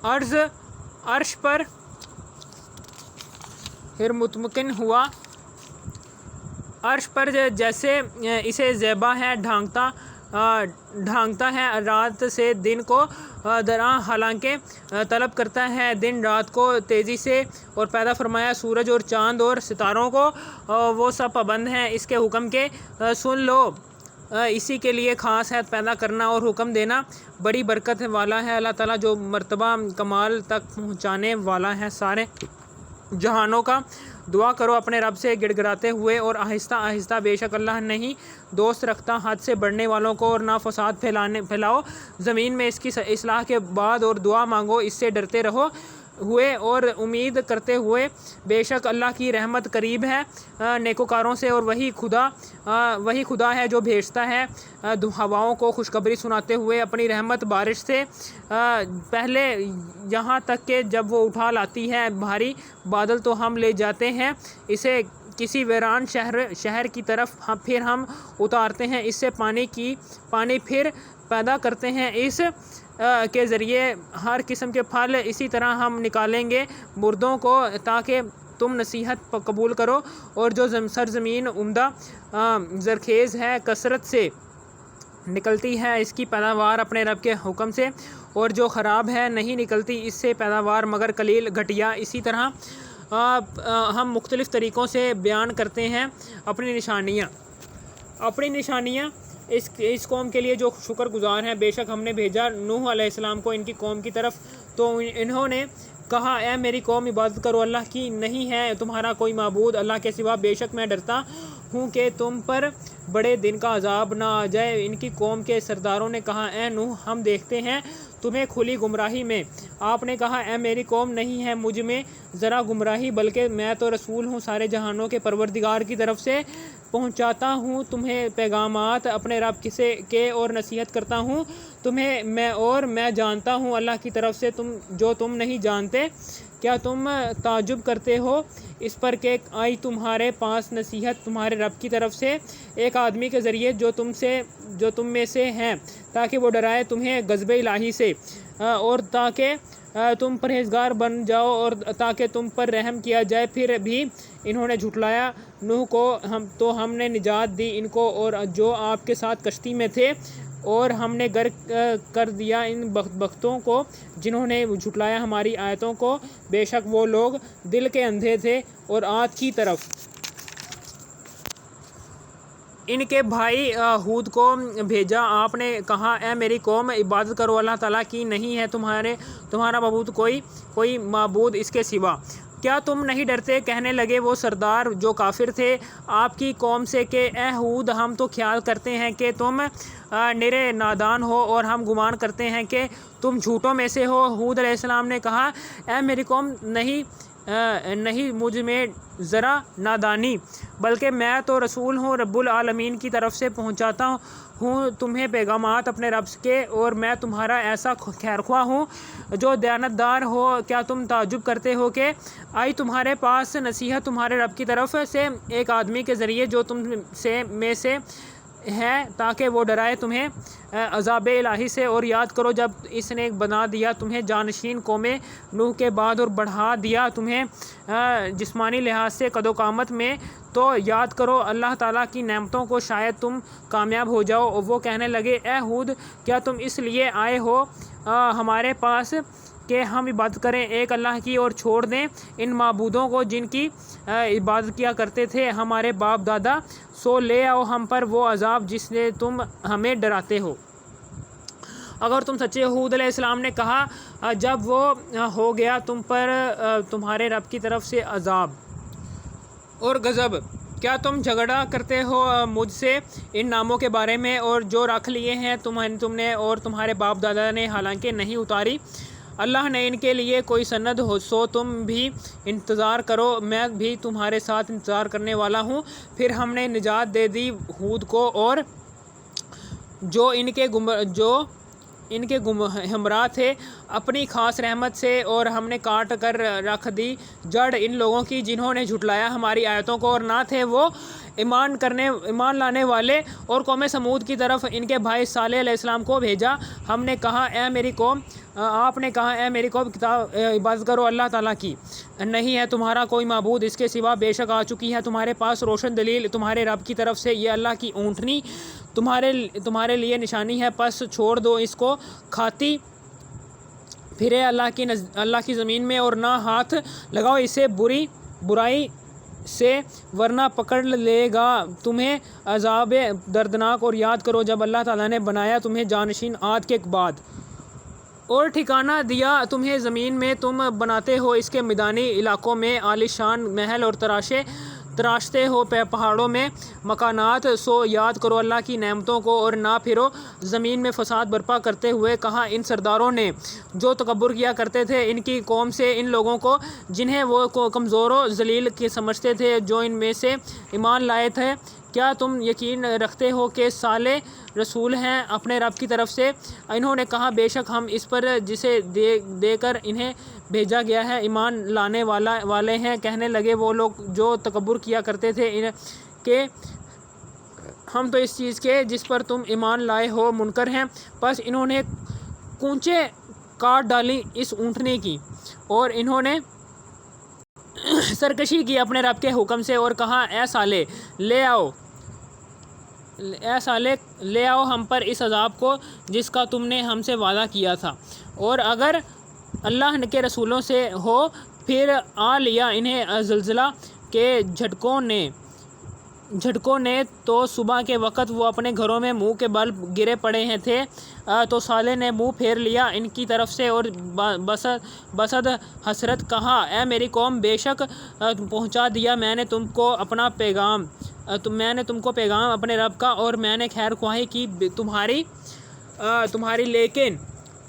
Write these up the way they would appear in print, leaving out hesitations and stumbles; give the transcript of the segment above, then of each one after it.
अर्श पर फिर मुतमकिन हुआ। अर्श पर जैसे इसे ज़ेबा है ढांकता है रात से दिन को दरा, हालांकि तलब करता है दिन रात को तेज़ी से, और पैदा फरमाया सूरज और चाँद और सितारों को, वो सब पाबंद हैं इसके हुक्म के। सुन लो, इसी के लिए ख़ास है पैदा करना और हुक्म देना, बड़ी बरकत वाला है अल्लाह ताला जो मर्तबा कमाल तक पहुँचाने वाला है सारे जहानों का। दुआ करो अपने रब से गिड़गिड़ाते हुए और आहिस्ता आहिस्ता, बेशक अल्लाह नहीं दोस्त रखता हद से बढ़ने वालों को, और ना फसाद फैलाओ ज़मीन में इसकी इस्लाह के बाद, और दुआ मांगो इससे डरते रहो हुए और उम्मीद करते हुए, बेशक अल्लाह की रहमत करीब है नेकोकारों से, और वही खुदा है जो भेजता है हवाओं को खुशखबरी सुनाते हुए अपनी रहमत बारिश से पहले, यहाँ तक कि जब वो उठा लाती है भारी बादल तो हम ले जाते हैं इसे किसी वीरान शहर की तरफ, फिर हम उतारते हैं इससे पानी फिर पैदा करते हैं इस के ज़रिए हर किस्म के फल, इसी तरह हम निकालेंगे मुर्दों को ताकि तुम नसीहत कबूल करो, और जो सरज़मीन उम्दा ज़रखेज़ है कसरत से निकलती है इसकी पैदावार अपने रब के हुक्म से, और जो ख़राब है नहीं निकलती इससे पैदावार मगर कलील घटिया। इसी तरह हम मुख्तलिफ़ तरीक़ों से बयान करते हैं अपनी निशानियाँ इस कौम के लिए जो शुक्रगुज़ार हैं। बेशक हमने भेजा नूह अलैहिस्सलाम को इनकी कौम की तरफ, तो इन्होंने कहा ए मेरी कौम इबादत करो अल्लाह की, नहीं है तुम्हारा कोई माबूद अल्लाह के सिवा, बेशक मैं डरता हूँ कि तुम पर बड़े दिन का अजाब ना आ जाए। इनकी कौम के सरदारों ने कहा ए नूह हम देखते हैं तुम्हें खुली गुमराही में। आपने कहा ए मेरी कौम नहीं है मुझ में ज़रा गुमराही, बल्कि मैं तो रसूल हूँ सारे जहानों के परवरदिगार की तरफ से, पहुँचाता हूँ तुम्हें पैगामात अपने रब के और नसीहत करता हूँ तुम्हें मैं जानता हूँ अल्लाह की तरफ से तुम नहीं जानते। क्या तुम ताजुब करते हो इस पर कि आई तुम्हारे पास नसीहत तुम्हारे रब की तरफ से एक आदमी के ज़रिए जो तुम में से हैं, ताकि वो डराए तुम्हें गज़ब इलाही से, और ताकि तुम परहेज़गार बन जाओ, और ताकि तुम पर रहम किया जाए। फिर भी इन्होंने झुटलाया नूह को, हमने निजात दी इनको और जो आपके साथ कश्ती में थे, और हमने गर्क कर दिया इन बख्तों को जिन्होंने झुटलाया हमारी आयतों को। बेशक वो लोग दिल के अंधे थे। और आद की तरफ इनके भाई हूद को भेजा, आपने कहा ए मेरी कौम इबादत करो अल्लाह ताला की, नहीं है तुम्हारा मबूद कोई माबूद इसके सिवा। क्या तुम नहीं डरते? कहने लगे वो सरदार जो काफिर थे आपकी कौम से कि ए हूद हम तो ख्याल करते हैं कि तुम निरे नादान हो, और हम गुमान करते हैं कि तुम झूठों में से हो। हूद अलैहिस्सलाम ने कहा ए मेरी कौम नहीं मुझ में ज़रा नादानी, बल्कि मैं तो रसूल हूँ रब्बुल आलमीन की तरफ से, पहुँचाता हूँ तुम्हें पैगामात अपने रब के, और मैं तुम्हारा ऐसा खैरख्वाह हूँ जो दयानतदार हो। क्या तुम ताजुब करते हो कि आई तुम्हारे पास नसीहत तुम्हारे रब की तरफ से एक आदमी के ज़रिए जो तुम में से है, ताकि वो डराए तुम्हें अज़ाब इलाही से। और याद करो जब इसने बना दिया तुम्हें जानशीन कौमे नूह के बाद, और बढ़ा दिया तुम्हें जिस्मानी लिहाज से कदोकामत में, तो याद करो अल्लाह ताला की नेमतों को, शायद तुम कामयाब हो जाओ। और वो कहने लगे ए हूद क्या तुम इसलिए आए हो हमारे पास कि हम इबादत करें एक अल्लाह की, और छोड़ दें इन माबूदों को जिनकी इबादत किया करते थे हमारे बाप दादा, सो ले आओ हम पर वो अज़ाब जिससे तुम हमें डराते हो। अगर तुम सच्चे हो। हूद अलैहिस्सलाम ने कहा जब वो हो गया तुम पर तुम्हारे रब की तरफ से अज़ाब और गज़ब, क्या तुम झगड़ा करते हो मुझसे इन नामों के बारे में, और जो रख लिए हैं तुमने और तुम्हारे बाप दादा ने, हालांकि नहीं उतारी अल्लाह ने इनके लिए कोई सनद हो, सो तुम भी इंतज़ार करो, मैं भी तुम्हारे साथ इंतज़ार करने वाला हूँ। फिर हमने निजात दे दी हूद को और जो इनके हमरा थे अपनी ख़ास रहमत से, और हमने काट कर रख दी जड़ इन लोगों की जिन्होंने झुटलाया हमारी आयतों को, और ना थे वो ایمان لانے والے اور قوم سمود کی طرف ان کے بھائی صالح علیہ السلام کو بھیجا۔ ہم نے کہا اے میری قوم آپ نے کہا اے میری قوم عبادت کرو اللہ تعالیٰ کی، نہیں ہے تمہارا کوئی معبود اس کے سوا، بے شک آ چکی ہے تمہارے پاس روشن دلیل تمہارے رب کی طرف سے، یہ اللہ کی اونٹنی تمہارے لیے نشانی ہے، پس چھوڑ دو اس کو کھاتی پھرے اللہ کی زمین میں، اور نہ ہاتھ لگاؤ اسے برائی سے، ورنہ پکڑ لے گا تمہیں عذاب دردناک۔ اور یاد کرو جب اللہ تعالیٰ نے بنایا تمہیں جانشین عاد کے بعد، اور ٹھکانہ دیا تمہیں زمین میں، تم بناتے ہو اس کے میدانی علاقوں میں عالی شان محل اور تراشتے ہو پہاڑوں میں مکانات، سو یاد کرو اللہ کی نعمتوں کو اور نہ پھرو زمین میں فساد برپا کرتے ہوئے۔ کہا ان سرداروں نے جو تکبر کیا کرتے تھے ان کی قوم سے، ان لوگوں کو جنہیں وہ کمزور و ذلیل سمجھتے تھے جو ان میں سے ایمان لائے تھے، کیا تم یقین رکھتے ہو کہ صالح رسول ہیں اپنے رب کی طرف سے؟ انہوں نے کہا بے شک ہم اس پر جسے دے کر انہیں بھیجا گیا ہے ایمان لانے والے ہیں۔ کہنے لگے وہ لوگ جو تکبر کیا کرتے تھے کہ ہم تو اس چیز کے جس پر تم ایمان لائے ہو منکر ہیں، پس انہوں نے کونچے کاٹ ڈالی اس اونٹنی کی، اور انہوں نے سرکشی کی اپنے رب کے حکم سے، اور کہا اے صالح لے آؤ ہم پر اس عذاب کو جس کا تم نے ہم سے وعدہ کیا تھا، اور اگر اللہ کے رسولوں سے ہو پھر آ لیا انہیں زلزلہ کے جھٹکوں نے تو صبح کے وقت وہ اپنے گھروں میں منہ کے بل گرے پڑے تھے، تو صالح نے منہ پھیر لیا ان کی طرف سے اور بصد حسرت کہا اے میری قوم بے شک پہنچا دیا میں نے تم کو پیغام اپنے رب کا، اور میں نے خیر خواہی کی تمہاری لیکن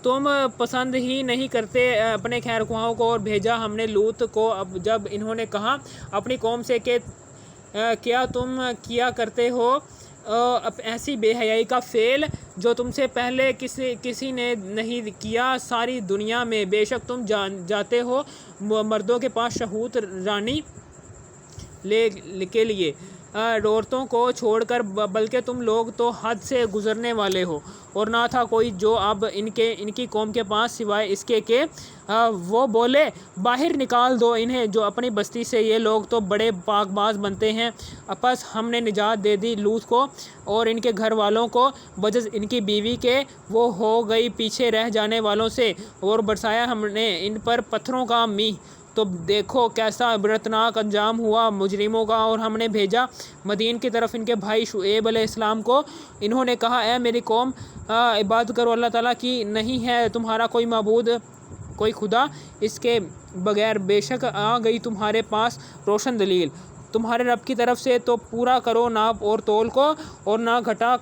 تم پسند ہی نہیں کرتے اپنے خیر خواہوں کو، اور بھیجا ہم نے لوط کو جب انہوں نے کہا اپنی قوم سے کہ کیا تم کیا کرتے ہو ایسی بے حیائی کا فعل جو تم سے پہلے کسی نے نہیں کیا ساری دنیا میں، بے شک تم جاتے ہو مردوں کے پاس شہوت رانی کے لیے عورتوں کو چھوڑ کر، بلکہ تم لوگ تو حد سے گزرنے والے ہو، اور نہ تھا کوئی جو اب ان کی قوم کے پاس سوائے اس کے کہ وہ بولے باہر نکال دو انہیں جو اپنی بستی سے، یہ لوگ تو بڑے پاک باز بنتے ہیں۔ پس ہم نے نجات دے دی لوط کو اور ان کے گھر والوں کو، بجز ان کی بیوی کے وہ ہو گئی پیچھے رہ جانے والوں سے، اور برسایا ہم نے ان پر پتھروں کا میہ، تو دیکھو کیسا عبرتناک انجام ہوا مجرموں کا۔ اور ہم نے بھیجا مدین کی طرف ان کے بھائی شعیب علیہ السلام کو، انہوں نے کہا اے میری قوم عبادت کرو اللہ تعالیٰ کی، نہیں ہے تمہارا کوئی معبود کوئی خدا اس کے بغیر، بے شک آ گئی تمہارے پاس روشن دلیل تمہارے رب کی طرف سے، تو پورا کرو ناپ اور تول کو، اور نہ گھٹا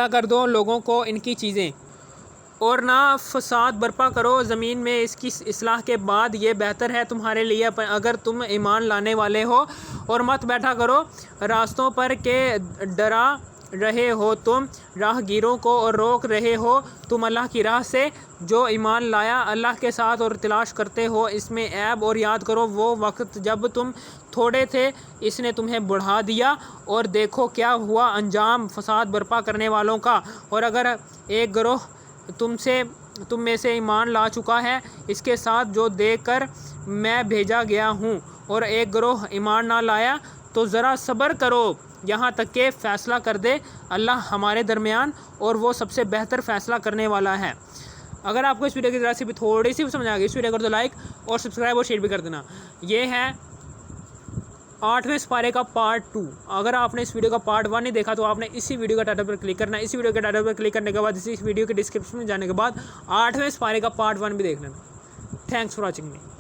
کر دو لوگوں کو ان کی چیزیں، اور نہ فساد برپا کرو زمین میں اس کی اصلاح کے بعد، یہ بہتر ہے تمہارے لیے اگر تم ایمان لانے والے ہو۔ اور مت بیٹھا کرو راستوں پر کہ ڈرا رہے ہو تم راہ گیروں کو، اور روک رہے ہو تم اللہ کی راہ سے جو ایمان لایا اللہ کے ساتھ، اور تلاش کرتے ہو اس میں عیب، اور یاد کرو وہ وقت جب تم تھوڑے تھے اس نے تمہیں بڑھا دیا، اور دیکھو کیا ہوا انجام فساد برپا کرنے والوں کا۔ اور اگر ایک گروہ تم میں سے ایمان لا چکا ہے اس کے ساتھ جو دے کر میں بھیجا گیا ہوں، اور ایک گروہ ایمان نہ لایا، تو ذرا صبر کرو یہاں تک کہ فیصلہ کر دے اللہ ہمارے درمیان، اور وہ سب سے بہتر فیصلہ کرنے والا ہے۔ اگر آپ کو اس ویڈیو کی ذرا سی بھی تھوڑی سی بھی سمجھ آ گئی، اس ویڈیو کو لائک اور سبسکرائب اور شیئر بھی کر دینا۔ یہ ہے 8ویں سپارے کا پارٹ 2۔ اگر آپ نے اس ویڈیو کا پارٹ 1 نہیں دیکھا تو آپ نے اسی ویڈیو کا ٹائٹل پر کلک کرنا ہے، اسی ویڈیو کے ٹائٹل پر کلک کرنے کے بعد اسی ویڈیو کے ڈسکرپشن میں جانے کے بعد 8ویں سپارے کا پارٹ 1 بھی دیکھ لینا۔ Thanks for watching me.